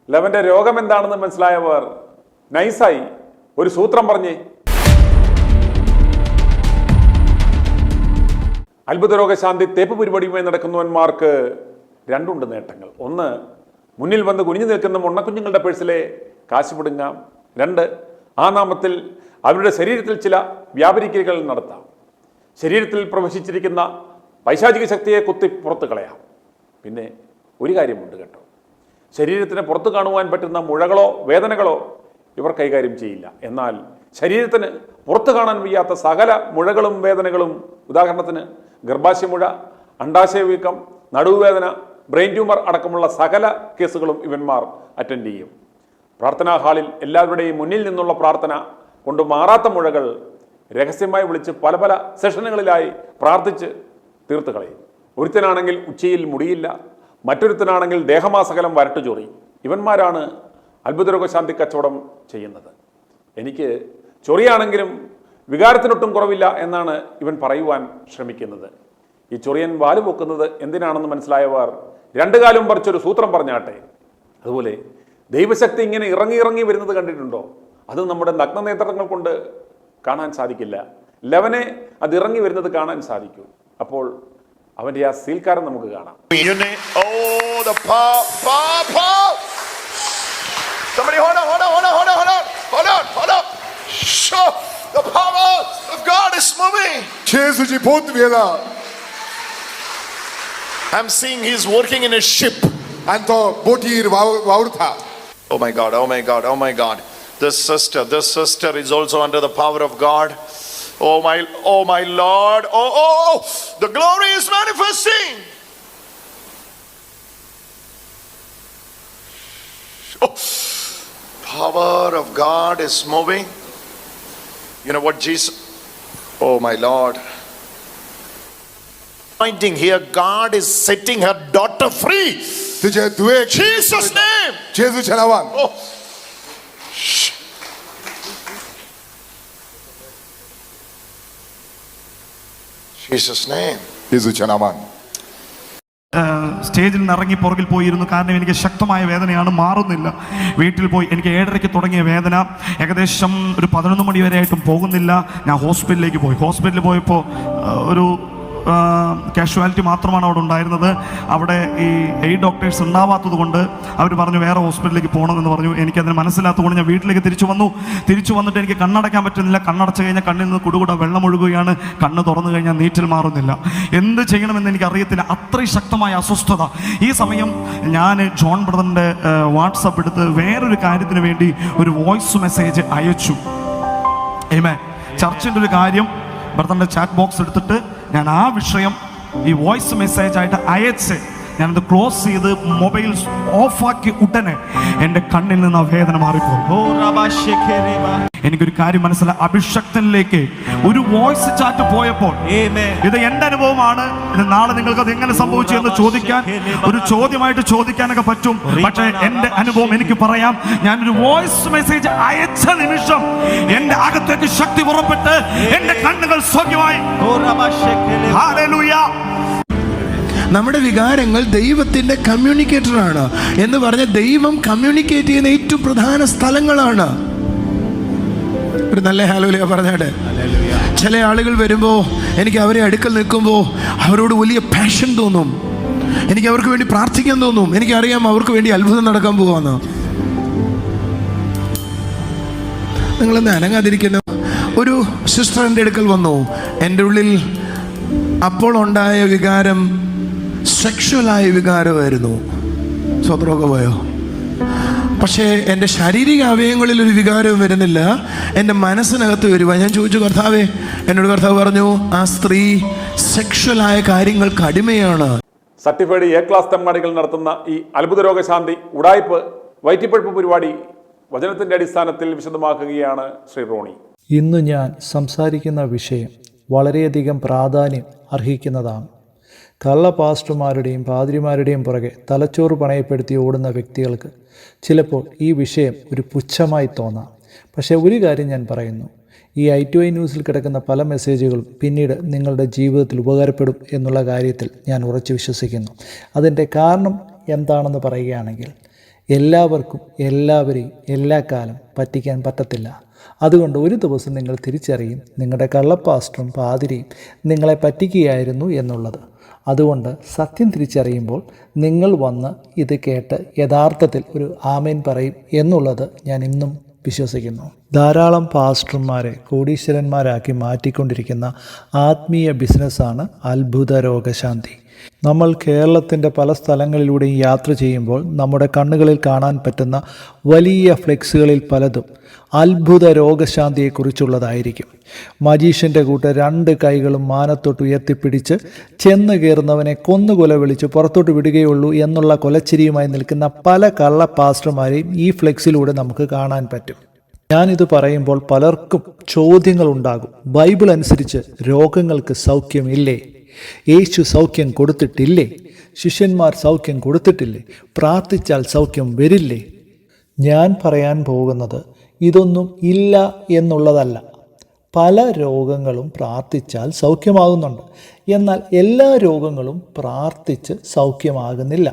ലവന്റെ രോഗം എന്താണെന്ന് മനസ്സിലായവർ നൈസായി ഒരു സൂത്രം പറഞ്ഞേ. അത്ഭുത രോഗശാന്തി തേപ്പ് പരിപാടിയുമായി നടക്കുന്നവന്മാർക്ക് രണ്ടുണ്ട് നേട്ടങ്ങൾ. ഒന്ന്, മുന്നിൽ വന്ന് കുനിഞ്ഞു നിൽക്കുന്ന മുണ്ണക്കുഞ്ഞുങ്ങളുടെ പേഴ്സിലെ കാശ് പിടുങ്ങാം. രണ്ട്, ആ നാമത്തിൽ അവരുടെ ശരീരത്തിൽ ചില വ്യാപരിക്കലുകൾ നടത്താം. ശരീരത്തിൽ പ്രവേശിച്ചിരിക്കുന്ന പൈശാചിക ശക്തിയെ കുത്തി പുറത്ത് കളയാം. പിന്നെ ഒരു കാര്യമുണ്ട് കേട്ടോ, ശരീരത്തിന് പുറത്ത് കാണുവാൻ പറ്റുന്ന മുഴകളോ വേദനകളോ ഇവർ കൈകാര്യം ചെയ്യില്ല. എന്നാൽ ശരീരത്തിന് പുറത്ത് കാണാൻ വയ്യാത്ത സകല മുഴകളും വേദനകളും, ഉദാഹരണത്തിന് ഗർഭാശയമുഴ, അണ്ഡാശയ വീക്കം, നടുവുവേദന, ബ്രെയിൻ ട്യൂമർ അടക്കമുള്ള സകല കേസുകളും ഇവന്മാർ അറ്റൻഡ് ചെയ്യും. പ്രാർത്ഥനാ ഹാളിൽ എല്ലാവരുടെയും മുന്നിൽ നിന്നുള്ള പ്രാർത്ഥന കൊണ്ട് മാറാത്ത മുഴകൾ രഹസ്യമായി വിളിച്ച് പല പല സെഷനുകളിലായി പ്രാർത്ഥിച്ച് തീർത്ത് കളയും. ഒരുത്തനാണെങ്കിൽ ഉച്ചയിൽ മുടിയില്ല, മറ്റൊരുത്തനാണെങ്കിൽ ദേഹമാസകലം വരട്ടു ചൊറി. ഇവന്മാരാണ് അത്ഭുത രോഗശാന്തി കച്ചവടം ചെയ്യുന്നത്. എനിക്ക് ചൊറിയാണെങ്കിലും വികാരത്തിനൊട്ടും കുറവില്ല എന്നാണ് ഇവൻ പറയുവാൻ ശ്രമിക്കുന്നത്. ഈ ചൊറിയൻ വാല് പൊക്കുന്നത് എന്തിനാണെന്ന് മനസ്സിലായവർ രണ്ടു കാലും പറിച്ചൊരു സൂത്രം പറഞ്ഞാട്ടെ. അതുപോലെ ദൈവശക്തി ഇങ്ങനെ ഇറങ്ങി ഇറങ്ങി വരുന്നത് കണ്ടിട്ടുണ്ടോ? അത് നമ്മുടെ നഗ്നനേത്രങ്ങൾ കൊണ്ട് കാണാൻ സാധിക്കില്ല. ലവനെ അത് ഇറങ്ങി വരുന്നത് കാണാൻ സാധിക്കൂ. അപ്പോൾ അവന്റെ ആ സീൽക്കാരൻ നമുക്ക് കാണാം. The power of God is moving. 제수지 보트비에다. I'm seeing he's working in a ship. 안토 보티르 와우르타. Oh my God, oh my God, oh my God. This sister is also under the power of God. Oh my Lord. Oh, the glory is manifesting. Oh, power of God is moving. You know what Jesus, oh my Lord. Pointing here, God is setting her daughter free. Jesus' name. 제수 전화왕. Oh. Jesus' name. 제수 전화왕. സ്റ്റേജിൽ നിന്ന് ഇറങ്ങി പുറകിൽ പോയിരുന്നു. കാരണം എനിക്ക് ശക്തമായ വേദനയാണ്, മാറുന്നില്ല. വീട്ടിൽ പോയി എനിക്ക് 7:30 തുടങ്ങിയ വേദന ഏകദേശം ഒരു 11 മണി വരെ ആയിട്ടും പോകുന്നില്ല. ഞാൻ ഹോസ്പിറ്റലിലേക്ക് പോയി. ഹോസ്പിറ്റലിൽ പോയപ്പോൾ ഒരു കാഷ്വാലിറ്റി മാത്രമാണ് അവിടെ ഉണ്ടായിരുന്നത്. അവിടെ ഈ ഡോക്ടേഴ്സ് ഉണ്ടാവാത്തത് കൊണ്ട് അവർ പറഞ്ഞു വേറെ ഹോസ്പിറ്റലിലേക്ക് പോകണമെന്ന് പറഞ്ഞു. എനിക്കതിന് മനസ്സിലാത്തതുകൊണ്ട് ഞാൻ വീട്ടിലേക്ക് തിരിച്ചു വന്നിട്ട് എനിക്ക് കണ്ണടയ്ക്കാൻ പറ്റുന്നില്ല. കണ്ണടച്ച് കഴിഞ്ഞാൽ കണ്ണിൽ നിന്ന് കുടുകൂടെ വെള്ളം ഒഴുകുകയാണ്. കണ്ണ് തുറന്നു കഴിഞ്ഞാൽ നീറ്റൽ മാറുന്നില്ല. എന്ത് ചെയ്യണമെന്ന് എനിക്കറിയത്തില്ല. അത്രയും ശക്തമായ അസ്വസ്ഥത. ഈ സമയം ഞാൻ ജോൺ ബ്രദറിൻ്റെ വാട്സപ്പ് എടുത്ത് വേറൊരു കാര്യത്തിന് വേണ്ടി ഒരു വോയിസ് മെസ്സേജ് അയച്ചു. ആമേൻ. ചർച്ചിൻ്റെ ഒരു കാര്യം ബ്രദറിൻ്റെ ചാറ്റ് ബോക്സ് എടുത്തിട്ട് ഞാൻ ആ വിഷയം ഈ വോയിസ് മെസ്സേജ് ആയിട്ട് അയച്ച് ഞാനത് ക്ലോസ് ചെയ്ത് മൊബൈൽ ഓഫാക്കി ഉടനെ എൻ്റെ കണ്ണിൽ നിന്ന് ആ വേദന മാറിപ്പോയി. എനിക്കൊരു കാര്യം മനസ്സിലായി, അഭിഷക്തനിലേക്ക് ഒരു വോയിസ് ചാറ്റ് പോയപ്പോൾ ഇത് എൻ്റെ അനുഭവമാണ്. ഇത് നാളെ നിങ്ങൾക്ക് അത് എങ്ങനെ സംഭവിച്ചു എന്ന് ചോദിക്കാൻ, ഒരു ചോദ്യമായിട്ട് ചോദിക്കാനൊക്കെ പറ്റും. പക്ഷേ എൻ്റെ അനുഭവം എനിക്ക് പറയാം. ഞാനൊരു വോയിസ് മെസ്സേജ് അയച്ച നിമിഷം എൻ്റെ അകത്തേക്ക് ശക്തി പുറപ്പെട്ട് എൻ്റെ കണ്ണുകൾ സൗഖ്യമായി. ഹല്ലേലൂയ. നമ്മുടെ വികാരങ്ങൾ ദൈവത്തിൻ്റെ കമ്മ്യൂണിക്കേറ്ററാണ് എന്ന് പറഞ്ഞ ദൈവം കമ്മ്യൂണിക്കേറ്റ് ചെയ്യുന്ന ഏറ്റവും പ്രധാന സ്ഥലങ്ങളാണ്. ഒരു നല്ല ഹല്ലേലൂയ പറഞ്ഞാട്. ചില ആളുകൾ വരുമ്പോൾ എനിക്ക് അവരെ അടുക്കൽ നിൽക്കുമ്പോൾ അവരോട് വലിയ പാഷൻ തോന്നും. എനിക്ക് അവർക്ക് വേണ്ടി പ്രാർത്ഥിക്കാൻ തോന്നും. എനിക്കറിയാം അവർക്ക് വേണ്ടി അത്ഭുതം നടക്കാൻ പോവാന്ന്. നിങ്ങളെന്ന് അനങ്ങാതിരിക്കുന്ന ഒരു സിസ്റ്റർ എൻ്റെ അടുക്കൽ വന്നു. എൻ്റെ ഉള്ളിൽ അപ്പോൾ ഉണ്ടായ വികാരം സെക്ഷുവലായ വികാരമായിരുന്നു. സ്വത്രമൊക്കെ പോയോ? പക്ഷേ എൻ്റെ ശാരീരിക അവയവങ്ങളിൽ ഒരു വികാരവും വരുന്നില്ല, എൻ്റെ മനസ്സിനകത്ത് വരുക. ഞാൻ ചോദിച്ചു, കർത്താവേ, എന്നോട് കർത്താവ് പറഞ്ഞു, ആ സ്ത്രീ സെക്ഷുവലായ കാര്യങ്ങൾക്ക് അടിമയാണ്. സർട്ടിഫൈഡ് എ ക്ലാസ് തെമ്മാടികൾ നടത്തുന്ന ഈ അത്ഭുത രോഗശാന്തി ഉടായ്പ് വയറ്റിപ്പഴുപ്പ് പരിപാടി വചനത്തിൻ്റെ അടിസ്ഥാനത്തിൽ വിശദമാക്കുകയാണ് ശ്രീ റോണി. ഇന്ന് ഞാൻ സംസാരിക്കുന്ന വിഷയം വളരെയധികം പ്രാധാന്യം അർഹിക്കുന്നതാണ്. കള്ള പാസ്റ്റർമാരുടെയും പാതിരിമാരുടെയും പുറകെ തലച്ചോറ് പണയപ്പെടുത്തി ഓടുന്ന വ്യക്തികൾക്ക് ചിലപ്പോൾ ഈ വിഷയം ഒരു പുച്ഛമായി തോന്നാം. പക്ഷേ ഒരു കാര്യം ഞാൻ പറയുന്നു, ഈ I2I ന്യൂസിൽ കിടക്കുന്ന പല മെസ്സേജുകളും പിന്നീട് നിങ്ങളുടെ ജീവിതത്തിൽ ഉപകാരപ്പെടും എന്നുള്ള കാര്യത്തിൽ ഞാൻ ഉറച്ചു വിശ്വസിക്കുന്നു. അതിൻ്റെ കാരണം എന്താണെന്ന് പറയുകയാണെങ്കിൽ, എല്ലാവർക്കും എല്ലാവരെയും എല്ലാ കാലം പറ്റിക്കാൻ പറ്റത്തില്ല. അതുകൊണ്ട് ഒരു ദിവസം നിങ്ങൾ തിരിച്ചറിയും നിങ്ങളുടെ കള്ളപ്പാസ്റ്ററും പാതിരിയും നിങ്ങളെ പറ്റിക്കുകയായിരുന്നു എന്നുള്ളത്. അതുകൊണ്ട് സത്യം തിരിച്ചറിയുമ്പോൾ നിങ്ങൾ വന്ന് ഇത് കേട്ട് യഥാർത്ഥത്തിൽ ഒരു ആമേൻ പറയും എന്നുള്ളത് ഞാൻ ഇന്നും വിശ്വസിക്കുന്നു. ധാരാളം പാസ്റ്റർമാരെ കോടീശ്വരന്മാരാക്കി മാറ്റിക്കൊണ്ടിരിക്കുന്ന ആത്മീയ ബിസിനസ്സാണ് അത്ഭുത രോഗശാന്തി. നമ്മൾ കേരളത്തിൻ്റെ പല സ്ഥലങ്ങളിലൂടെയും യാത്ര ചെയ്യുമ്പോൾ നമ്മുടെ കണ്ണുകളിൽ കാണാൻ പറ്റുന്ന വലിയ ഫ്ലെക്സുകളിൽ പലതും അത്ഭുത രോഗശാന്തിയെക്കുറിച്ചുള്ളതായിരിക്കും. മജീഷ്യൻ്റെ കൂട്ട് 2 കൈകളും മാനത്തോട്ട് ഉയർത്തിപ്പിടിച്ച് ചെന്ന് കയറുന്നവനെ കൊന്നുകൊല വിളിച്ച് പുറത്തോട്ട് വിടുകയുള്ളൂ എന്നുള്ള കൊലച്ചിരിയുമായി നിൽക്കുന്ന പല കള്ള പാസ്റ്റർമാരെയും ഈ ഫ്ലെക്സിലൂടെ നമുക്ക് കാണാൻ പറ്റും. ഞാനിത് പറയുമ്പോൾ പലർക്കും ചോദ്യങ്ങളുണ്ടാകും. ബൈബിൾ അനുസരിച്ച് രോഗങ്ങൾക്ക് സൗഖ്യമില്ലേ? യേശു സൗഖ്യം കൊടുത്തിട്ടില്ലേ? ശിഷ്യന്മാർ സൗഖ്യം കൊടുത്തിട്ടില്ലേ? പ്രാർത്ഥിച്ചാൽ സൗഖ്യം വരില്ലേ? ഞാൻ പറയാൻ പോകുന്നത് ഇതൊന്നും ഇല്ല എന്നുള്ളതല്ല. പല രോഗങ്ങളും പ്രാർത്ഥിച്ചാൽ സൗഖ്യമാകുന്നുണ്ട്. എന്നാൽ എല്ലാ രോഗങ്ങളും പ്രാർത്ഥിച്ച് സൗഖ്യമാകുന്നില്ല.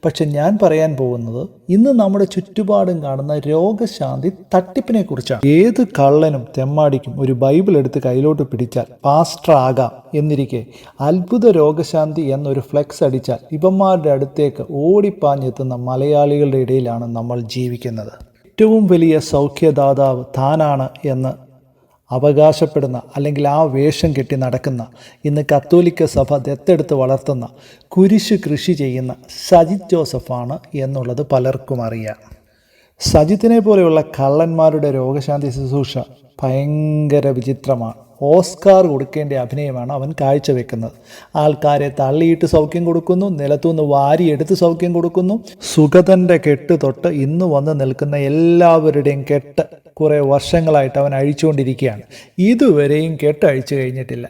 പക്ഷെ ഞാൻ പറയാൻ പോകുന്നത് ഇന്ന് നമ്മുടെ ചുറ്റുപാടും കാണുന്ന രോഗശാന്തി തട്ടിപ്പിനെ കുറിച്ചാണ്. ഏത് കള്ളനും തെമ്മാടിക്കും ഒരു ബൈബിൾ എടുത്ത് കയ്യിലോട്ട് പിടിച്ചാൽ പാസ്റ്റർ ആകാം എന്നിരിക്കെ അത്ഭുത രോഗശാന്തി എന്നൊരു ഫ്ലെക്സ് അടിച്ചാൽ ഇവന്മാരുടെ അടുത്തേക്ക് ഓടിപ്പാഞ്ഞെത്തുന്ന മലയാളികളുടെ ഇടയിലാണ് നമ്മൾ ജീവിക്കുന്നത്. ഏറ്റവും വലിയ സൗഖ്യദാതാവ് താനാണ് എന്ന് അവകാശപ്പെടുന്ന അല്ലെങ്കിൽ ആ വേഷം കെട്ടി നടക്കുന്ന ഇന്ന് കത്തോലിക്ക സഭ ദത്തെടുത്ത് വളർത്തുന്ന കുരിശ് കൃഷി ചെയ്യുന്ന സജിത് ജോസഫാണ് എന്നുള്ളത് പലർക്കും അറിയാം. സജിത്തിനെ പോലെയുള്ള കള്ളന്മാരുടെ രോഗശാന്തി ശുശ്രൂഷ ഭയങ്കര വിചിത്രമാണ്. ഓസ്കാർ കൊടുക്കേണ്ട അഭിനയമാണ് അവൻ കാഴ്ചവെക്കുന്നത്. ആൾക്കാരെ തള്ളിയിട്ട് സൗഖ്യം കൊടുക്കുന്നു, നിലത്തുനിന്ന് വാരിയെടുത്ത് സൗഖ്യം കൊടുക്കുന്നു. സുഗതൻ്റെ കെട്ട് തൊട്ട് ഇന്ന് വന്ന് നിൽക്കുന്ന എല്ലാവരുടെയും കെട്ട് കുറേ വർഷങ്ങളായിട്ട് അവൻ അഴിച്ചുകൊണ്ടിരിക്കുകയാണ്. ഇതുവരെയും കെട്ട് അഴിച്ചു കഴിഞ്ഞിട്ടില്ല.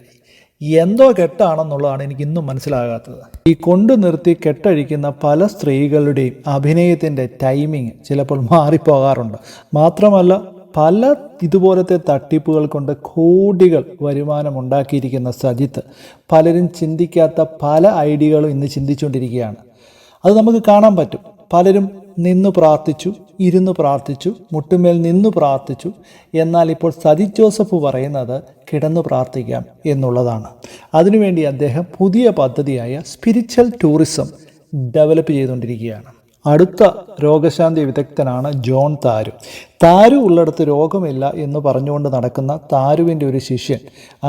എന്തോ കെട്ടാണെന്നുള്ളതാണ് എനിക്ക് ഇന്നും മനസ്സിലാകാത്തത്. ഈ കൊണ്ടു നിർത്തി കെട്ടഴിക്കുന്ന പല സ്ത്രീകളുടെയും അഭിനയത്തിൻ്റെ ടൈമിങ് ചിലപ്പോൾ മാറിപ്പോകാറുണ്ട്. മാത്രമല്ല പല ഇതുപോലത്തെ തട്ടിപ്പുകൾ കൊണ്ട് കോടികൾ വരുമാനമുണ്ടാക്കിയിരിക്കുന്ന സജിത്ത് പലരും ചിന്തിക്കാത്ത പല ഐഡിയകളും ഇന്ന് ചിന്തിച്ചുകൊണ്ടിരിക്കുകയാണ്. അത് നമുക്ക് കാണാൻ പറ്റും. പലരും നിന്നു പ്രാർത്ഥിച്ചു, ഇരുന്ന് പ്രാർത്ഥിച്ചു, മുട്ടുമേൽ നിന്നു പ്രാർത്ഥിച്ചു. എന്നാൽ ഇപ്പോൾ സജിത് ജോസഫ് പറയുന്നത് കിടന്നു പ്രാർത്ഥിക്കാം എന്നുള്ളതാണ്. അതിനുവേണ്ടി അദ്ദേഹം പുതിയ പദ്ധതിയായ സ്പിരിച്വൽ ടൂറിസം ഡെവലപ്പ് ചെയ്തുകൊണ്ടിരിക്കുകയാണ്. അടുത്ത രോഗശാന്തി വിദഗ്ധനാണ് ജോൺ താരു. താരു ഉള്ളിടത്ത് രോഗമില്ല എന്ന് പറഞ്ഞുകൊണ്ട് നടക്കുന്ന താരുവിൻ്റെ ഒരു ശിഷ്യൻ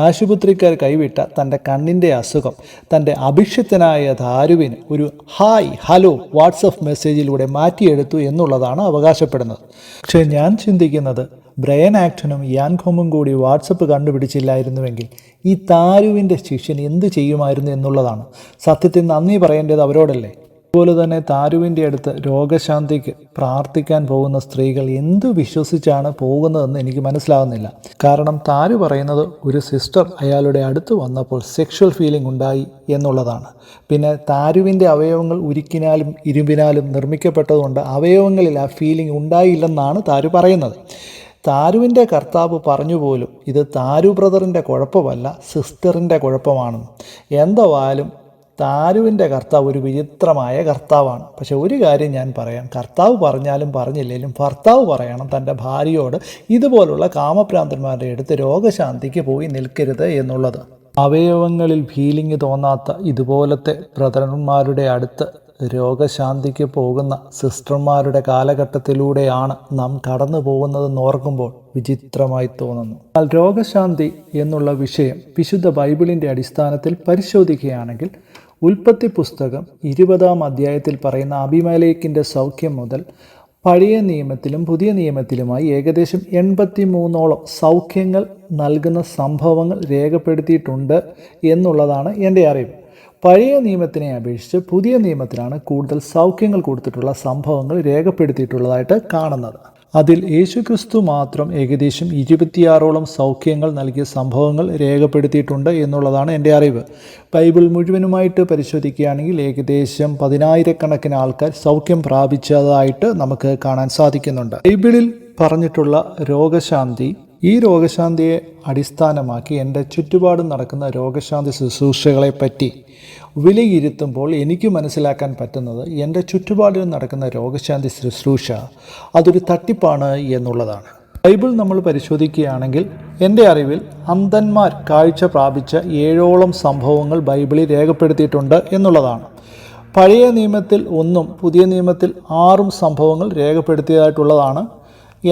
ആശുപത്രിക്കാർ കൈവിട്ട തൻ്റെ കണ്ണിൻ്റെ അസുഖം തൻ്റെ അഭിഷിക്തനായ താരുവിന് ഒരു ഹായ് ഹലോ വാട്സപ്പ് മെസ്സേജിലൂടെ മാറ്റിയെടുത്തു എന്നുള്ളതാണ് അവകാശപ്പെടുന്നത്. പക്ഷേ ഞാൻ ചിന്തിക്കുന്നത് ബ്രയൻ ആക്ടനും യാൻകോമും കൂടി വാട്സപ്പ് കണ്ടുപിടിച്ചില്ലായിരുന്നുവെങ്കിൽ ഈ താരുവിൻ്റെ ശിഷ്യൻ എന്ത് ചെയ്യുമായിരുന്നു എന്നുള്ളതാണ്. സത്യത്തിൽ നന്ദി പറയേണ്ടത് അവരോടല്ലേ? അതുപോലെ തന്നെ താരുവിൻ്റെ അടുത്ത് രോഗശാന്തിക്ക് പ്രാർത്ഥിക്കാൻ പോകുന്ന സ്ത്രീകൾ എന്തു വിശ്വസിച്ചാണ് പോകുന്നതെന്ന് എനിക്ക് മനസ്സിലാകുന്നില്ല. കാരണം താരു പറയുന്നത് ഒരു സിസ്റ്റർ അയാളുടെ അടുത്ത് വന്നപ്പോൾ സെക്ഷൽ ഫീലിംഗ് ഉണ്ടായി എന്നുള്ളതാണ്. പിന്നെ താരുവിൻ്റെ അവയവങ്ങൾ ഉരുക്കിനാലും ഇരുമ്പിനാലും നിർമ്മിക്കപ്പെട്ടതുകൊണ്ട് അവയവങ്ങളിൽ ആ ഫീലിംഗ് ഉണ്ടായില്ലെന്നാണ് താരു പറയുന്നത്. താരുവിൻ്റെ കർത്താവ് പറഞ്ഞു പോലും ഇത് താരു ബ്രദറിൻ്റെ കുഴപ്പമല്ല, സിസ്റ്ററിൻ്റെ കുഴപ്പമാണെന്ന്. എന്തായാലും താരുവിൻ്റെ കർത്താവ് ഒരു വിചിത്രമായ കർത്താവാണ്. പക്ഷെ ഒരു കാര്യം ഞാൻ പറയാം, കർത്താവ് പറഞ്ഞാലും പറഞ്ഞില്ലെങ്കിലും ഭർത്താവ് പറയണം തൻ്റെ ഭാര്യയോട് ഇതുപോലുള്ള കാമഭ്രാന്തന്മാരുടെ അടുത്ത് രോഗശാന്തിക്ക് പോയി നിൽക്കരുത് എന്നുള്ളത്. അവയവങ്ങളിൽ ഫീലിംഗ് തോന്നാത്ത ഇതുപോലത്തെ ബ്രദർമാരുടെ അടുത്ത് രോഗശാന്തിക്ക് പോകുന്ന സിസ്റ്റർമാരുടെ കാലഘട്ടത്തിലൂടെയാണ് നാം കടന്നു പോകുന്നതെന്ന് ഓർക്കുമ്പോൾ വിചിത്രമായി തോന്നുന്നു. എന്നാൽ രോഗശാന്തി എന്നുള്ള വിഷയം വിശുദ്ധ ബൈബിളിൻ്റെ അടിസ്ഥാനത്തിൽ പരിശോധിക്കുകയാണെങ്കിൽ ഉൽപ്പത്തി പുസ്തകം 20-ാം അധ്യായത്തിൽ പറയുന്ന അബിമേലെക്കിൻ്റെ സൗഖ്യം മുതൽ പഴയ നിയമത്തിലും പുതിയ നിയമത്തിലുമായി ഏകദേശം 83ഓളം സൗഖ്യങ്ങൾ നൽകുന്ന സംഭവങ്ങൾ രേഖപ്പെടുത്തിയിട്ടുണ്ട് എന്നുള്ളതാണ് എൻ്റെ അറിവ്. പഴയ നിയമത്തിനെ അപേക്ഷിച്ച് പുതിയ നിയമത്തിലാണ് കൂടുതൽ സൗഖ്യങ്ങൾ കൊടുത്തിട്ടുള്ള സംഭവങ്ങൾ രേഖപ്പെടുത്തിയിട്ടുള്ളതായിട്ട് കാണുന്നത്. അതിൽ യേശുക്രിസ്തു മാത്രം ഏകദേശം 26ഓളം സൗഖ്യങ്ങൾ നൽകിയ സംഭവങ്ങൾ രേഖപ്പെടുത്തിയിട്ടുണ്ട് എന്നുള്ളതാണ് എൻ്റെ അറിവ്. ബൈബിൾ മുഴുവനുമായിട്ട് പരിശോധിക്കുകയാണെങ്കിൽ ഏകദേശം 10,000-കണക്കിന് ആൾക്കാർ സൗഖ്യം പ്രാപിച്ചതായിട്ട് നമുക്ക് കാണാൻ സാധിക്കുന്നുണ്ട്. ബൈബിളിൽ പറഞ്ഞിട്ടുള്ള രോഗശാന്തി ഈ രോഗശാന്തിയെ അടിസ്ഥാനമാക്കി എൻ്റെ ചുറ്റുപാടും നടക്കുന്ന രോഗശാന്തി ശുശ്രൂഷകളെപ്പറ്റി വിലയിരുത്തുമ്പോൾ എനിക്ക് മനസ്സിലാക്കാൻ പറ്റുന്നത് എൻ്റെ ചുറ്റുപാടിൽ നടക്കുന്ന രോഗശാന്തി ശുശ്രൂഷ അതൊരു തട്ടിപ്പാണ് എന്നുള്ളതാണ്. ബൈബിൾ നമ്മൾ പരിശോധിക്കുകയാണെങ്കിൽ എൻ്റെ അറിവിൽ അന്ധന്മാർ കാഴ്ച പ്രാപിച്ച 7ഓളം സംഭവങ്ങൾ ബൈബിളിൽ രേഖപ്പെടുത്തിയിട്ടുണ്ട് എന്നുള്ളതാണ്. പഴയ നിയമത്തിൽ 1ഉം പുതിയ നിയമത്തിൽ 6ഉം സംഭവങ്ങൾ രേഖപ്പെടുത്തിയതായിട്ടുള്ളതാണ്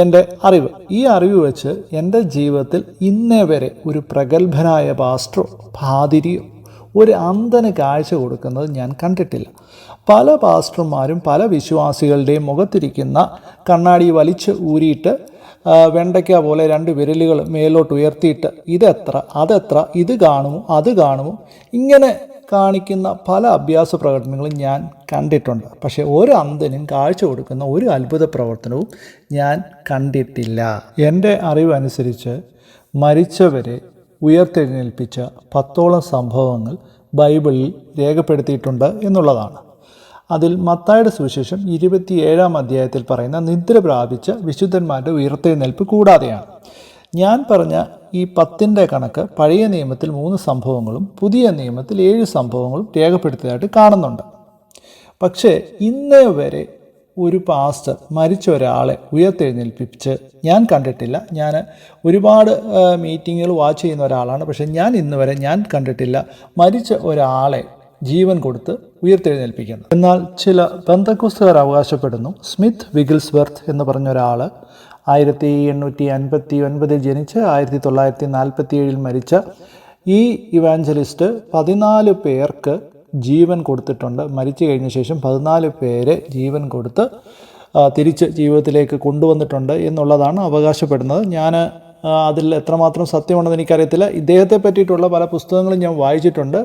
എൻ്റെ അറിവ്. ഈ അറിവ് വെച്ച് എൻ്റെ ജീവിതത്തിൽ ഇന്നേ വരെ ഒരു പ്രഗത്ഭനായ പാസ്റ്ററോ പാതിരിയോ ഒരു അന്ധന് കാഴ്ച കൊടുക്കുന്നത് ഞാൻ കണ്ടിട്ടില്ല. പല പാസ്റ്റർമാരും പല വിശ്വാസികളുടെയും മുഖത്തിരിക്കുന്ന കണ്ണാടി വലിച്ച് ഊരിയിട്ട് വെണ്ടയ്ക്ക പോലെ 2 വിരലുകൾ മേലോട്ട് ഉയർത്തിയിട്ട് ഇതെത്ര അതെത്ര ഇത് കാണുമോ അത് കാണുമോ ഇങ്ങനെ കാണിക്കുന്ന പല അഭ്യാസ പ്രവർത്തനങ്ങളും ഞാൻ കണ്ടിട്ടുണ്ട്. പക്ഷേ ഒരു അന്ധനും കാഴ്ച കൊടുക്കുന്ന ഒരു അത്ഭുത പ്രവർത്തനവും ഞാൻ കണ്ടിട്ടില്ല. എൻ്റെ അറിവനുസരിച്ച് മരിച്ചവരെ ഉയർത്തെഴുന്നേൽപ്പിച്ച 10ഓളം സംഭവങ്ങൾ ബൈബിളിൽ രേഖപ്പെടുത്തിയിട്ടുണ്ട് എന്നുള്ളതാണ്. അതിൽ മത്തായിയുടെ സുവിശേഷം 27-ാം അധ്യായത്തിൽ പറയുന്ന നിദ്ര പ്രാപിച്ച വിശുദ്ധന്മാരുടെ ഉയർത്തെഴുന്നേൽപ്പ് കൂടാതെയാണ്. ഞാൻ പറഞ്ഞ ഈ 10ൻ്റെ കണക്ക് പഴയ നിയമത്തിൽ 3 സംഭവങ്ങളും പുതിയ നിയമത്തിൽ 7 സംഭവങ്ങളും രേഖപ്പെടുത്തിയതായിട്ട് കാണുന്നുണ്ട്. പക്ഷേ ഇന്നേ വരെ ഒരു പാസ്റ്റർ മരിച്ച ഒരാളെ ഉയർത്തെഴുന്നേൽപ്പിച്ച് ഞാൻ കണ്ടിട്ടില്ല. ഞാൻ ഒരുപാട് മീറ്റിങ്ങുകൾ വാച്ച് ചെയ്യുന്ന ഒരാളാണ്. പക്ഷേ ഞാൻ ഇന്ന് വരെ കണ്ടിട്ടില്ല മരിച്ച ഒരാളെ ജീവൻ കൊടുത്ത് ഉയർത്തെഴുന്നേൽപ്പിക്കുന്നു. എന്നാൽ ചില പെന്തക്കോസ്തുകാർ അവകാശപ്പെടുന്നു സ്മിത്ത് വിഗിൽസ്വർത്ത് എന്ന് പറഞ്ഞ ഒരാൾ 1859 ജനിച്ച് 1947 മരിച്ച ഈ ഇവാഞ്ചലിസ്റ്റ് 14 പേർക്ക് ജീവൻ കൊടുത്തിട്ടുണ്ട്. മരിച്ചു കഴിഞ്ഞ ശേഷം 14 പേരെ ജീവൻ കൊടുത്ത് തിരിച്ച് ജീവിതത്തിലേക്ക് കൊണ്ടുവന്നിട്ടുണ്ട് എന്നുള്ളതാണ് അവകാശപ്പെടുന്നത്. ഞാൻ അതിൽ എത്രമാത്രം സത്യമുണ്ടെന്ന് എനിക്കറിയത്തില്ല. ഇദ്ദേഹത്തെ പറ്റിയിട്ടുള്ള പല പുസ്തകങ്ങളും ഞാൻ വായിച്ചിട്ടുണ്ട്.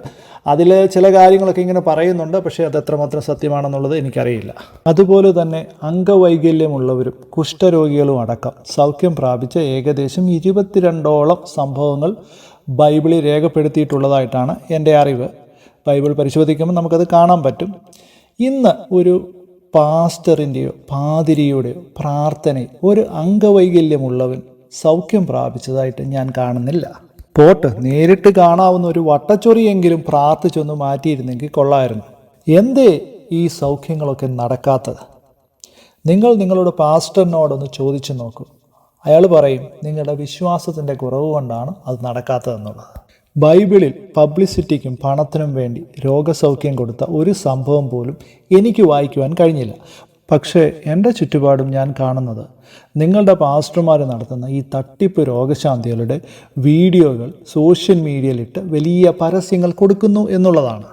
അതിൽ ചില കാര്യങ്ങളൊക്കെ ഇങ്ങനെ പറയുന്നുണ്ട്. പക്ഷേ അത് എത്രമാത്രം സത്യമാണെന്നുള്ളത് എനിക്കറിയില്ല. അതുപോലെ തന്നെ അംഗവൈകല്യമുള്ളവരും കുഷ്ഠരോഗികളും അടക്കം സൗഖ്യം പ്രാപിച്ച ഏകദേശം 22ഓളം സംഭവങ്ങൾ ബൈബിളിൽ രേഖപ്പെടുത്തിയിട്ടുള്ളതായിട്ടാണ് എൻ്റെ അറിവ്. ബൈബിൾ പരിശോധിക്കുമ്പോൾ നമുക്കത് കാണാൻ പറ്റും. ഇന്ന് ഒരു പാസ്റ്ററിൻ്റെയോ പാതിരിയുടെയോ പ്രാർത്ഥനയിൽ ഒരു അംഗവൈകല്യമുള്ളവൻ സൗഖ്യം പ്രാപിച്ചതായിട്ട് ഞാൻ കാണുന്നില്ല. പോട്ട് നേരിട്ട് കാണാവുന്ന ഒരു വട്ടച്ചൊറിയെങ്കിലും പ്രാർത്ഥിച്ചൊന്ന് മാറ്റിയിരുന്നെങ്കിൽ കൊള്ളായിരുന്നു. എന്തേ ഈ സൗഖ്യങ്ങളൊക്കെ നടക്കാത്തത്? നിങ്ങളുടെ പാസ്റ്ററിനോടൊന്ന് ചോദിച്ചു നോക്കൂ. അയാൾ പറയും നിങ്ങളുടെ വിശ്വാസത്തിൻ്റെ കുറവ് കൊണ്ടാണ് അത് നടക്കാത്തതെന്നുള്ളത്. ബൈബിളിൽ പബ്ലിസിറ്റിക്കും പണത്തിനും വേണ്ടി രോഗസൗഖ്യം കൊടുത്ത ഒരു സംഭവം പോലും എനിക്ക് വായിക്കുവാൻ കഴിഞ്ഞില്ല. പക്ഷേ എൻ്റെ ചുറ്റുപാടും ഞാൻ കാണുന്നത് നിങ്ങളുടെ പാസ്റ്റർമാർ നടത്തുന്ന ഈ തട്ടിപ്പ് രോഗശാന്തികളുടെ വീഡിയോകൾ സോഷ്യൽ മീഡിയയിലിട്ട് വലിയ പരസ്യങ്ങൾ കൊടുക്കുന്നു എന്നുള്ളതാണ്.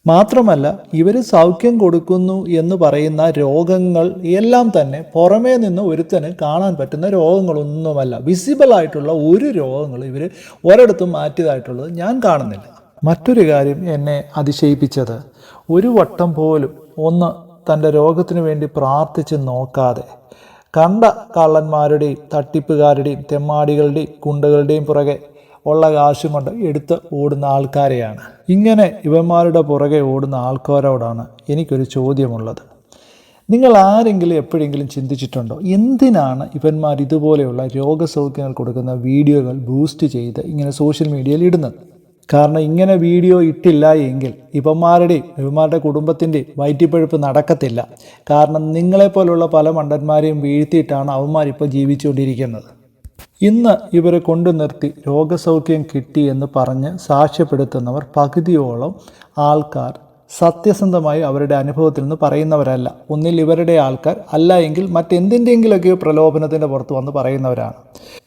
മാത്രമല്ല ഇവർ സൗഖ്യം കൊടുക്കുന്നു എന്ന് പറയുന്ന രോഗങ്ങൾ എല്ലാം തന്നെ പുറമേ നിന്ന് ഒരുത്തന് കാണാൻ പറ്റുന്ന രോഗങ്ങളൊന്നുമല്ല. വിസിബിളായിട്ടുള്ള ഒരു രോഗങ്ങൾ ഇവർ ഒരിടത്തും മാറ്റിയതായിട്ടുള്ളത് ഞാൻ കാണുന്നില്ല. മറ്റൊരു കാര്യം എന്നെ അതിശയിപ്പിച്ചത് ഒരു വട്ടം പോലും ഒന്ന് തൻ്റെ രോഗത്തിന് വേണ്ടി പ്രാർത്ഥിച്ച് നോക്കാതെ കണ്ട കള്ളന്മാരുടെയും തട്ടിപ്പുകാരുടെയും തെമ്മാടികളുടെയും ഗുണ്ടകളുടെയും പുറകെ ഉള്ള കാശും കൊണ്ട് എടുത്ത് ഓടുന്ന ആൾക്കാരെയാണ്. ഇങ്ങനെ ഇവന്മാരുടെ പുറകെ ഓടുന്ന ആൾക്കാരോടാണ് എനിക്കൊരു ചോദ്യമുള്ളത്. നിങ്ങൾ ആരെങ്കിലും എപ്പോഴെങ്കിലും ചിന്തിച്ചിട്ടുണ്ടോ എന്തിനാണ് ഇവന്മാർ ഇതുപോലെയുള്ള രോഗസൗഖ്യങ്ങൾ കൊടുക്കുന്ന വീഡിയോകൾ ബൂസ്റ്റ് ചെയ്ത് ഇങ്ങനെ സോഷ്യൽ മീഡിയയിൽ ഇടുന്നത്? കാരണം ഇങ്ങനെ വീഡിയോ ഇട്ടില്ല എങ്കിൽ ഇവന്മാരുടെ കുടുംബത്തിൻ്റെയും വയറ്റിപ്പഴുപ്പ് നടക്കത്തില്ല. കാരണം നിങ്ങളെപ്പോലുള്ള പല മണ്ടന്മാരെയും വീഴ്ത്തിയിട്ടാണ് അവന്മാരിപ്പോൾ ജീവിച്ചുകൊണ്ടിരിക്കുന്നത്. ഇന്ന് ഇവരെ കൊണ്ടു നിർത്തി രോഗസൗഖ്യം കിട്ടി എന്ന് പറഞ്ഞ് സാക്ഷ്യപ്പെടുത്തുന്നവർ പകുതിയോളം ആൾക്കാർ സത്യസന്ധമായി അവരുടെ അനുഭവത്തിൽ നിന്ന് പറയുന്നവരല്ല. ഒന്നിൽ ഇവരുടെ ആൾക്കാർ, അല്ല എങ്കിൽ മറ്റെന്തിൻ്റെങ്കിലൊക്കെയോ പ്രലോഭനത്തിൻ്റെ പുറത്ത് വന്ന് പറയുന്നവരാണ്.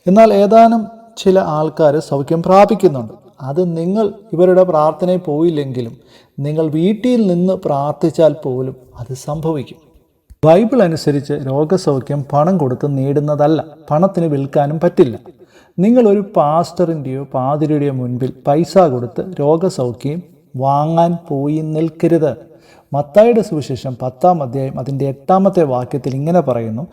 എന്നാൽ ഏതാനും ചില ആൾക്കാർ സൗഖ്യം പ്രാപിക്കുന്നുണ്ട്. അത് നിങ്ങൾ ഇവരുടെ പ്രാർത്ഥനയിൽ പോയില്ലെങ്കിലും നിങ്ങൾ വീട്ടിൽ നിന്ന് പ്രാർത്ഥിച്ചാൽ പോലും അത് സംഭവിക്കും. ബൈബിൾ അനുസരിച്ച് രോഗസൗഖ്യം പണം കൊടുത്ത് നേടുന്നതല്ല, പണത്തിന് വിൽക്കാനും പറ്റില്ല. നിങ്ങളൊരു പാസ്റ്ററിൻ്റെയോ പാതിരിയുടെയോ മുൻപിൽ പൈസ കൊടുത്ത് രോഗസൗഖ്യം വാങ്ങാൻ പോയി നിൽക്കരുത്. മത്തായിയുടെ സുവിശേഷം 10-ാം അധ്യായം അതിൻ്റെ 8-ാമത്തെ വാക്യത്തിൽ ഇങ്ങനെ പറയുന്നു,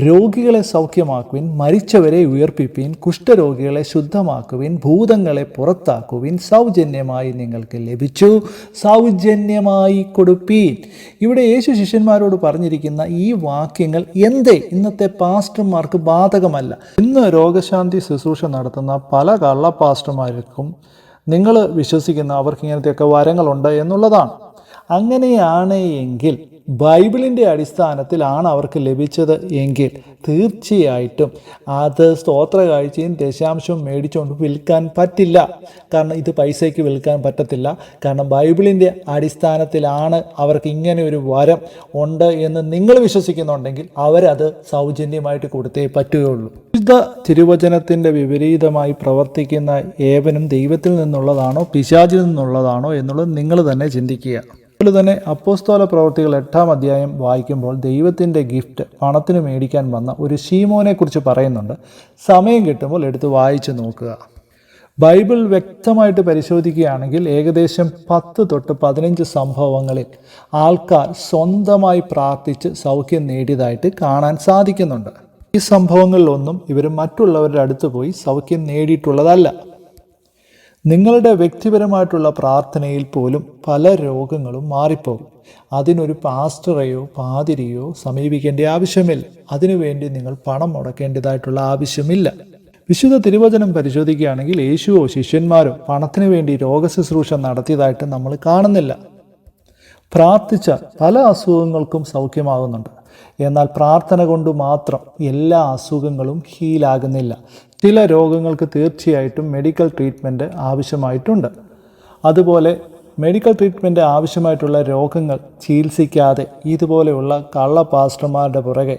രോഗികളെ സൗഖ്യമാക്കുവിൻ, മരിച്ചവരെ ഉയർപ്പിപ്പീൻ, കുഷ്ഠരോഗികളെ ശുദ്ധമാക്കുവിൻ, ഭൂതങ്ങളെ പുറത്താക്കുവിൻ, സൗജന്യമായി നിങ്ങൾക്ക് ലഭിച്ചു, സൗജന്യമായി കൊടുപ്പീൻ. ഇവിടെ യേശു ശിഷ്യന്മാരോട് പറഞ്ഞിരിക്കുന്ന ഈ വാക്യങ്ങൾ എന്തേ ഇന്നത്തെ പാസ്റ്റർമാർക്ക് ബാധകമല്ല. ഇന്ന് രോഗശാന്തി ശുശ്രൂഷ നടത്തുന്ന പല കള്ള പാസ്റ്റർമാർക്കും നിങ്ങൾ വിശ്വസിക്കുന്ന അവർക്ക് ഇങ്ങനത്തെയൊക്കെ വരങ്ങളുണ്ട് എന്നുള്ളതാണ്. അങ്ങനെയാണ് എങ്കിൽ ബൈബിളിൻ്റെ അടിസ്ഥാനത്തിലാണ് അവർക്ക് ലഭിച്ചത് എങ്കിൽ തീർച്ചയായിട്ടും അത് സ്തോത്ര കാഴ്ചയും ദശാംശവും മേടിച്ചുകൊണ്ട് വിൽക്കാൻ പറ്റില്ല. കാരണം ഇത് പൈസയ്ക്ക് വിൽക്കാൻ പറ്റത്തില്ല. കാരണം ബൈബിളിൻ്റെ അടിസ്ഥാനത്തിലാണ് അവർക്ക് ഇങ്ങനെ ഒരു വരം ഉണ്ട് എന്ന് നിങ്ങൾ വിശ്വസിക്കുന്നുണ്ടെങ്കിൽ അവരത് സൗജന്യമായിട്ട് കൊടുത്തേ പറ്റുകയുള്ളൂ. വിശുദ്ധ തിരുവചനത്തിൻ്റെ വിപരീതമായി പ്രവർത്തിക്കുന്ന ഏവനും ദൈവത്തിൽ നിന്നുള്ളതാണോ പിശാചിൽ നിന്നുള്ളതാണോ എന്നുള്ളത് നിങ്ങൾ തന്നെ ചിന്തിക്കുക. അതുപോലെ തന്നെ അപ്പോസ്തല പ്രവൃത്തികൾ 8-ാം അധ്യായം വായിക്കുമ്പോൾ ദൈവത്തിൻ്റെ ഗിഫ്റ്റ് പണത്തിന് മേടിക്കാൻ വന്ന ഒരു ശീമോനെ കുറിച്ച് പറയുന്നുണ്ട്. സമയം കിട്ടുമ്പോൾ എടുത്ത് വായിച്ച് നോക്കുക. ബൈബിൾ വ്യക്തമായിട്ട് പരിശോധിക്കുകയാണെങ്കിൽ ഏകദേശം 10 തൊട്ട് 15 സംഭവങ്ങളിൽ ആൾക്കാർ സ്വന്തമായി പ്രാർത്ഥിച്ച് സൗഖ്യം നേടിയതായിട്ട് കാണാൻ സാധിക്കുന്നുണ്ട്. ഈ സംഭവങ്ങളിലൊന്നും ഇവർ മറ്റുള്ളവരുടെ അടുത്ത് പോയി സൗഖ്യം നേടിയിട്ടുള്ളതല്ല. നിങ്ങളുടെ വ്യക്തിപരമായിട്ടുള്ള പ്രാർത്ഥനയിൽ പോലും പല രോഗങ്ങളും മാറിപ്പോകും. അതിനൊരു പാസ്റ്ററെയോ പാതിരിയോ സമീപിക്കേണ്ട ആവശ്യമില്ല. അതിനുവേണ്ടി നിങ്ങൾ പണം മുടക്കേണ്ടതായിട്ടുള്ള ആവശ്യമില്ല. വിശുദ്ധ തിരുവചനം പരിശോധിക്കുകയാണെങ്കിൽ യേശുവോ ശിഷ്യന്മാരോ പണത്തിന് വേണ്ടി രോഗശുശ്രൂഷ നടത്തിയതായിട്ട് നമ്മൾ കാണുന്നില്ല. പ്രാർത്ഥിച്ച പല അസുഖങ്ങൾക്കും സൗഖ്യമാകുന്നുണ്ട്. എന്നാൽ പ്രാർത്ഥന കൊണ്ട് മാത്രം എല്ലാ അസുഖങ്ങളും ഹീലാകുന്നില്ല. ചില രോഗങ്ങൾക്ക് തീർച്ചയായിട്ടും മെഡിക്കൽ ട്രീറ്റ്മെൻറ്റ് ആവശ്യമായിട്ടുണ്ട്. അതുപോലെ മെഡിക്കൽ ട്രീറ്റ്മെൻറ്റ് ആവശ്യമായിട്ടുള്ള രോഗങ്ങൾ ചികിത്സിക്കാതെ ഇതുപോലെയുള്ള കള്ള പാസ്റ്റർമാരുടെ പുറകെ,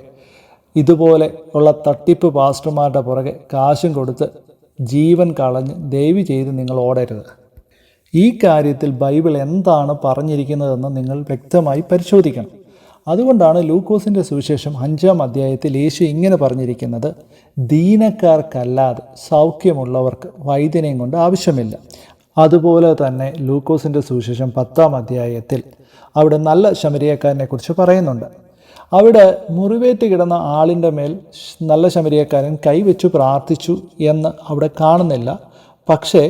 ഇതുപോലെ ഉള്ള തട്ടിപ്പ് പാസ്റ്റർമാരുടെ പുറകെ കാശും കൊടുത്ത് ജീവൻ കളഞ്ഞ് ദയവ് ചെയ്ത് നിങ്ങൾ ഓടരുത്. ഈ കാര്യത്തിൽ ബൈബിൾ എന്താണ് പറഞ്ഞിരിക്കുന്നതെന്ന് നിങ്ങൾ വ്യക്തമായി പരിശോധിക്കണം. അതുകൊണ്ടാണ് ലൂക്കോസിൻ്റെ സുവിശേഷം 5-ാം അധ്യായത്തിൽ യേശു ഇങ്ങനെ പറഞ്ഞിരിക്കുന്നത്, ദീനക്കാർക്കല്ലാതെ സൗഖ്യമുള്ളവർക്ക് വൈദ്യനെയും കൊണ്ട് ആവശ്യമില്ല. അതുപോലെ തന്നെ ലൂക്കോസിൻ്റെ സുവിശേഷം 10-ാം അധ്യായത്തിൽ അവിടെ നല്ല ശമരിയക്കാരനെ കുറിച്ച് പറയുന്നുണ്ട്. അവിടെ മുറിവേറ്റ് കിടന്ന ആളിൻ്റെ മേൽ നല്ല ശമരിയക്കാരൻ കൈവച്ചു പ്രാർത്ഥിച്ചു എന്ന് അവിടെ കാണുന്നില്ല. പക്ഷേ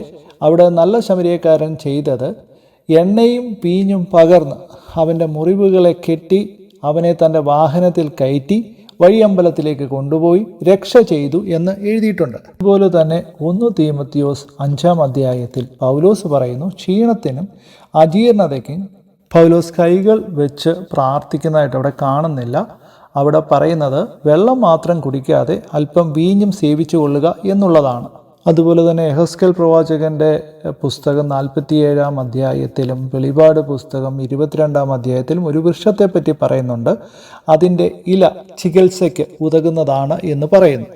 അവിടെ നല്ല ശമരിയക്കാരൻ ചെയ്തത് എണ്ണയും പീഞ്ഞും പകർന്ന് അവൻ്റെ മുറിവുകളെ കെട്ടി അവനെ തൻ്റെ വാഹനത്തിൽ കയറ്റി വഴിയമ്പലത്തിലേക്ക് കൊണ്ടുപോയി രക്ഷ ചെയ്തു എന്ന് എഴുതിയിട്ടുണ്ട്. അതുപോലെ തന്നെ 1 തീമോത്തിയോസ് 5-ാം അധ്യായത്തിൽ പൗലോസ് പറയുന്നു, ക്ഷീണത്തിനും അജീർണതയ്ക്കും പൗലോസ് കൈകൾ വെച്ച് പ്രാർത്ഥിക്കുന്നതായിട്ട് അവിടെ കാണുന്നില്ല. അവിടെ പറയുന്നത് വെള്ളം മാത്രം കുടിക്കാതെ അല്പം വീഞ്ഞും സേവിച്ചു കൊള്ളുക എന്നുള്ളതാണ്. അതുപോലെ തന്നെ യെഹെസ്കേൽ പ്രവാചകൻ്റെ പുസ്തകം 47-ാം അധ്യായത്തിലും വെളിപാട് പുസ്തകം 22-ാം അധ്യായത്തിലും ഒരു വൃക്ഷത്തെപ്പറ്റി പറയുന്നുണ്ട്. അതിൻ്റെ ഇല ചികിത്സയ്ക്ക് ഉതകുന്നതാണ് എന്ന് പറയുന്നു.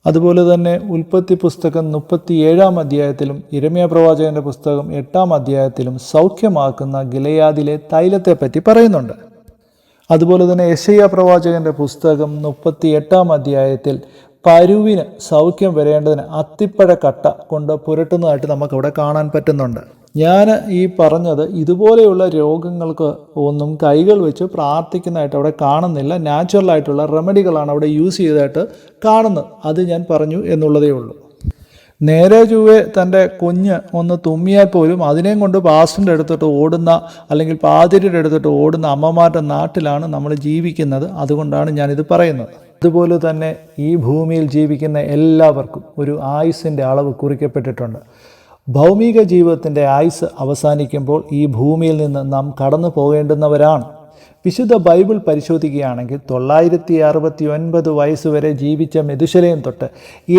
അതുപോലെ തന്നെ ഉൽപ്പത്തി പുസ്തകം 37-ാം അധ്യായത്തിലും യിരെമ്യാ പ്രവാചകൻ്റെ പുസ്തകം 8-ാം അധ്യായത്തിലും സൗഖ്യമാക്കുന്ന ഗിലെയാദിലെ തൈലത്തെപ്പറ്റി പറയുന്നുണ്ട്. അതുപോലെ തന്നെ യെശയ്യാ പ്രവാചകൻ്റെ പുസ്തകം 38-ാം അധ്യായത്തിൽ പരുവിന് സൗഖ്യം വരേണ്ടതിന് അത്തിപ്പഴക്കട്ട കൊണ്ട് പുരട്ടുന്നതായിട്ട് നമുക്കവിടെ കാണാൻ പറ്റുന്നുണ്ട്. ഞാൻ ഈ പറഞ്ഞത് ഇതുപോലെയുള്ള രോഗങ്ങൾക്ക് ഒന്നും കൈകൾ വെച്ച് പ്രാർത്ഥിക്കുന്നതായിട്ട് അവിടെ കാണുന്നില്ല. നാച്ചുറലായിട്ടുള്ള റെമഡികളാണ് അവിടെ യൂസ് ചെയ്തതായിട്ട് കാണുന്നത്. അത് ഞാൻ പറഞ്ഞു എന്നുള്ളതേ ഉള്ളൂ. നേരെ ചൊവ്വേ തൻ്റെ കുഞ്ഞ് ഒന്ന് തുമ്മിയാൽ പോലും അതിനെയും കൊണ്ട് പാസ്റ്ററിൻ്റെ അടുത്തോട്ട് ഓടുന്ന അല്ലെങ്കിൽ പാതിരിയുടെ അടുത്തോട്ട് ഓടുന്ന അമ്മമാരുടെ നാട്ടിലാണ് നമ്മൾ ജീവിക്കുന്നത്. അതുകൊണ്ടാണ് ഞാനിത് പറയുന്നത്. അതുപോലെ തന്നെ ഈ ഭൂമിയിൽ ജീവിക്കുന്ന എല്ലാവർക്കും ഒരു ആയുസ്സിൻ്റെ അളവ് കുറിക്കപ്പെട്ടിട്ടുണ്ട്. ഭൗമിക ജീവിതത്തിൻ്റെ ആയുസ് അവസാനിക്കുമ്പോൾ ഈ ഭൂമിയിൽ നിന്ന് നാം കടന്നു പോകേണ്ടുന്നവരാണ്. വിശുദ്ധ ബൈബിൾ പരിശോധിക്കുകയാണെങ്കിൽ 969 വയസ്സ് വരെ ജീവിച്ച മെതുശലേം തൊട്ട്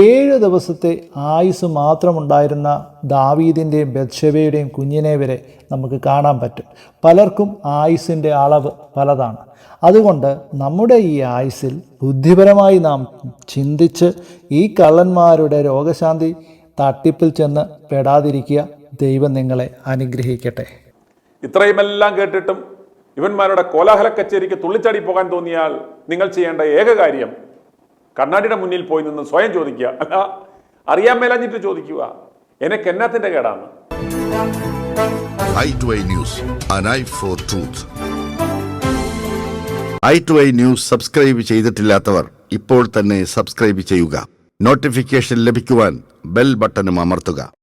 7 ദിവസത്തെ ആയുസ് മാത്രമുണ്ടായിരുന്ന ദാവീദിൻ്റെയും ബത്ശബയുടെയും കുഞ്ഞിനെ വരെ നമുക്ക് കാണാൻ പറ്റും. പലർക്കും ആയുസിൻ്റെ അളവ് പലതാണ്. അതുകൊണ്ട് നമ്മുടെ ഈ ആയുസ്സിൽ ബുദ്ധിപരമായി നാം ചിന്തിച്ച് ഈ കള്ളന്മാരുടെ രോഗശാന്തി തട്ടിപ്പിൽ ചെന്ന് പെടാതിരിക്കുക. ദൈവം നിങ്ങളെ അനുഗ്രഹിക്കട്ടെ. ഇത്രയുമെല്ലാം കേട്ടിട്ടും ഇവന്മാരുടെ കോലാഹല കച്ചേരിക്ക് തുള്ളിച്ചാടി പോകാൻ തോന്നിയാൽ നിങ്ങൾ ചെയ്യേണ്ട ഏക കാര്യം കണ്ണാടിയുടെ മുന്നിൽ പോയി നിന്ന് സ്വയം ചോദിക്കുക, അല്ല അറിയാൻ മേലാഞ്ഞിട്ട് ചോദിക്കുക, എനിക്ക് എന്നാത്തിൻ്റെ കേടാണ്. i2i News, an eye for truth. i2i News subscribe ചെയ്തിട്ടില്ലാത്തവർ ഇപ്പോൾ തന്നെ സബ്സ്ക്രൈബ് ചെയ്യുക. നോട്ടിഫിക്കേഷൻ ലഭിക്കുവാൻ ബെൽ ബട്ടണും അമർത്തുക.